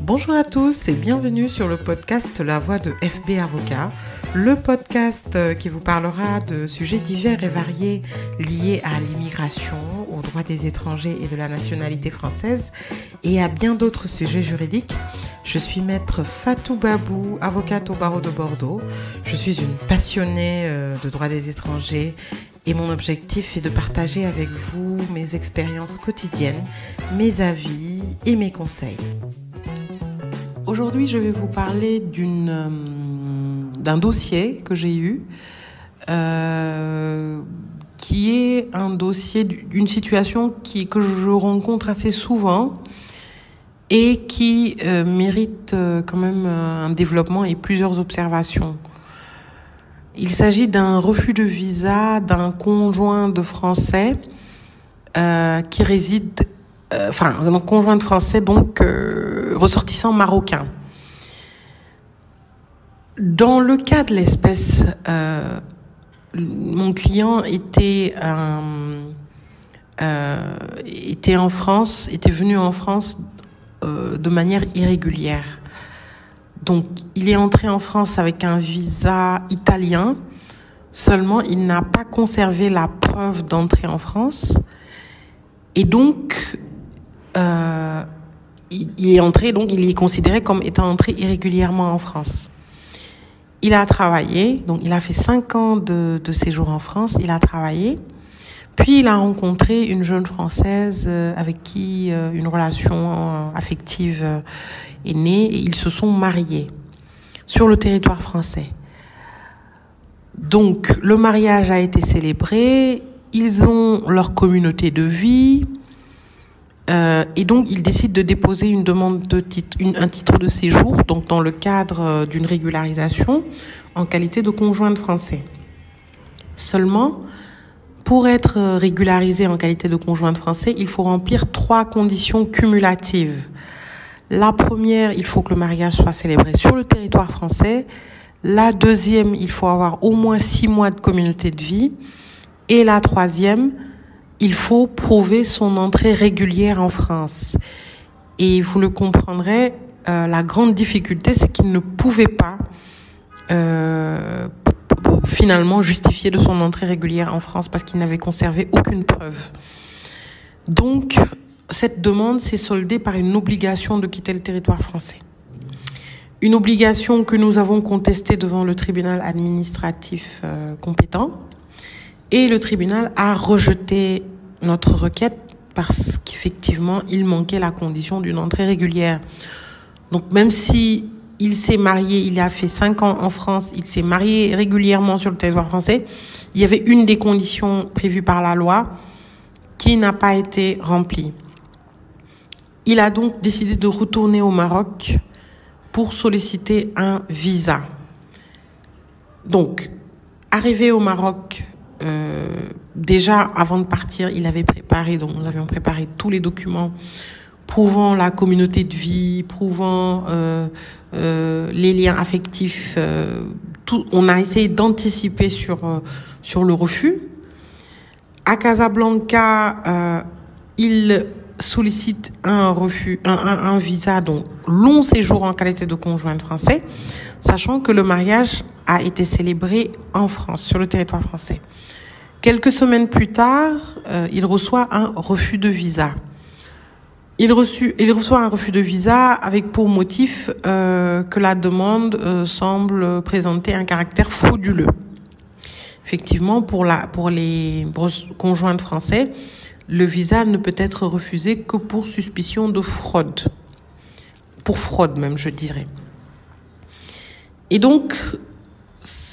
Bonjour à tous et bienvenue sur le podcast La Voix de FB Avocat, le podcast qui vous parlera de sujets divers et variés liés à l'immigration, aux droits des étrangers et de la nationalité française et à bien d'autres sujets juridiques. Je suis maître Fatou Babou, avocate au barreau de Bordeaux. Je suis une passionnée de droits des étrangers et mon objectif est de partager avec vous mes expériences quotidiennes, mes avis et mes conseils. Aujourd'hui, je vais vous parler d'un dossier que j'ai eu, qui est un dossier d'une situation que je rencontre assez souvent et qui mérite quand même un développement et plusieurs observations. Il s'agit d'un refus de visa d'un conjoint de Français qui réside, un conjoint de Français donc ressortissant marocain. Dans le cas de l'espèce, mon client était venu en France de manière irrégulière. Donc, il est entré en France avec un visa italien. Seulement, il n'a pas conservé la preuve d'entrée en France. Et donc, il est entré, donc il est considéré comme étant entré irrégulièrement en France. Il a travaillé, donc il a fait 5 ans de séjour en France, il a travaillé. Puis il a rencontré une jeune Française avec qui une relation affective est née et ils se sont mariés sur le territoire français. Donc le mariage a été célébré, ils ont leur communauté de vie et donc ils décident de déposer une demande de un titre de séjour, donc dans le cadre d'une régularisation en qualité de conjoint de Français. Seulement, pour être régularisé en qualité de conjoint de Français, il faut remplir 3 conditions cumulatives. La première, il faut que le mariage soit célébré sur le territoire français. La deuxième, il faut avoir au moins 6 mois de communauté de vie. Et la troisième, il faut prouver son entrée régulière en France. Et vous le comprendrez, la grande difficulté, c'est qu'il ne pouvait pas finalement justifier de son entrée régulière en France parce qu'il n'avait conservé aucune preuve. Donc, cette demande s'est soldée par une obligation de quitter le territoire français. Une obligation que nous avons contestée devant le tribunal administratif compétent. Et le tribunal a rejeté notre requête parce qu'effectivement, il manquait la condition d'une entrée régulière. Donc, même si il s'est marié, il a fait 5 ans en France, il s'est marié régulièrement sur le territoire français, il y avait une des conditions prévues par la loi qui n'a pas été remplie. Il a donc décidé de retourner au Maroc pour solliciter un visa. Donc, arrivé au Maroc, déjà avant de partir, nous avions préparé tous les documents prouvant la communauté de vie, prouvant les liens affectifs. On a essayé d'anticiper sur le refus. À Casablanca, il sollicite un visa, donc long séjour en qualité de conjoint de Français, sachant que le mariage a été célébré en France, sur le territoire français. Quelques semaines plus tard, il reçoit un refus de visa. Il reçoit un refus de visa avec pour motif que la demande semble présenter un caractère frauduleux. Effectivement, pour les conjoints de Français, le visa ne peut être refusé que pour suspicion de fraude. Pour fraude même, je dirais. Et donc,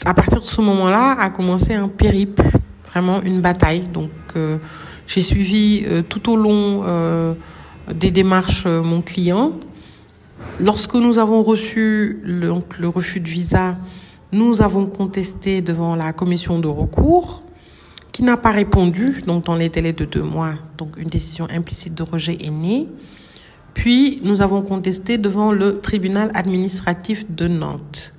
à partir de ce moment-là, a commencé un périple, vraiment une bataille. Donc, j'ai suivi tout au long des démarches mon client. Lorsque nous avons reçu le refus de visa, nous avons contesté devant la commission de recours qui n'a pas répondu, donc dans les délais de 2 mois. Donc une décision implicite de rejet est née. Puis nous avons contesté devant le tribunal administratif de Nantes.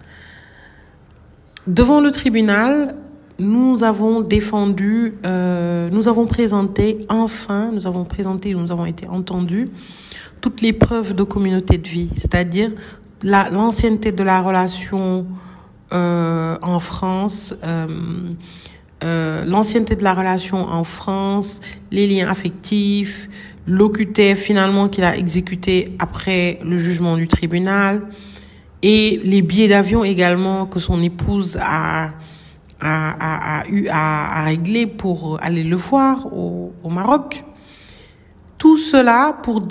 Devant le tribunal, nous avons été entendus toutes les preuves de communauté de vie, c'est-à-dire l'ancienneté de la relation en France, les liens affectifs, l'OQTF finalement qu'il a exécuté après le jugement du tribunal, et les billets d'avion également que son épouse a régler pour aller le voir au Maroc. Tout cela pour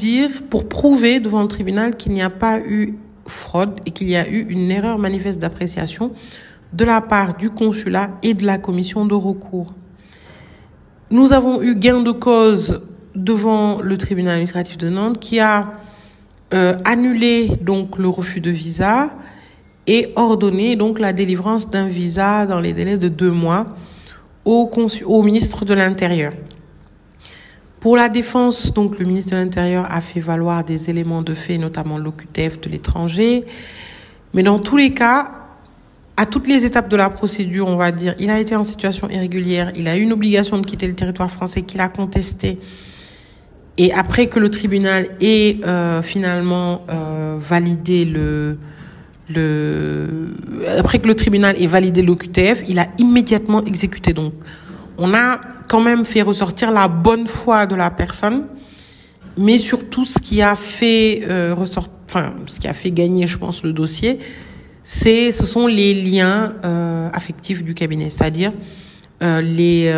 prouver devant le tribunal qu'il n'y a pas eu fraude et qu'il y a eu une erreur manifeste d'appréciation de la part du consulat et de la commission de recours. Nous avons eu gain de cause devant le tribunal administratif de Nantes qui a annulé donc le refus de visa et ordonné donc la délivrance d'un visa dans les délais de 2 mois au ministre de l'Intérieur. Pour la défense, donc le ministre de l'Intérieur a fait valoir des éléments de fait, notamment l'OQTF de l'étranger. Mais dans tous les cas, à toutes les étapes de la procédure, on va dire, il a été en situation irrégulière, il a eu une obligation de quitter le territoire français qu'il a contesté. Et après que le tribunal ait finalement validé après que le tribunal ait validé l'OQTF, il a immédiatement exécuté. Donc, on a quand même fait ressortir la bonne foi de la personne, mais surtout ce qui a fait ce qui a fait gagner, je pense, le dossier, ce sont les liens affectifs du cabinet, c'est-à-dire les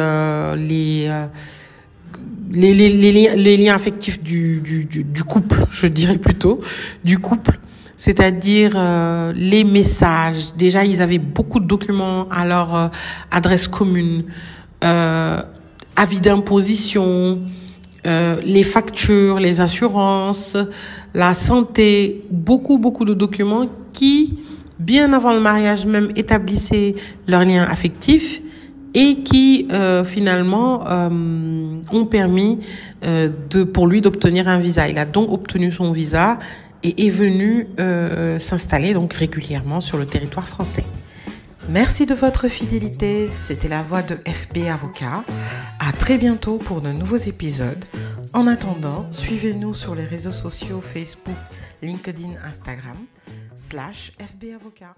liens affectifs du couple, je dirais plutôt, du couple. C'est-à-dire les messages. Déjà, ils avaient beaucoup de documents à leur adresse commune, avis d'imposition, les factures, les assurances, la santé, beaucoup de documents qui, bien avant le mariage même, établissaient leurs liens affectifs et qui finalement ont permis pour lui d'obtenir un visa. Il a donc obtenu son visa et est venu s'installer donc régulièrement sur le territoire français. Merci de votre fidélité. C'était la voix de FB Avocat. À très bientôt pour de nouveaux épisodes. En attendant, suivez-nous sur les réseaux sociaux Facebook, LinkedIn, Instagram /FB Avocat.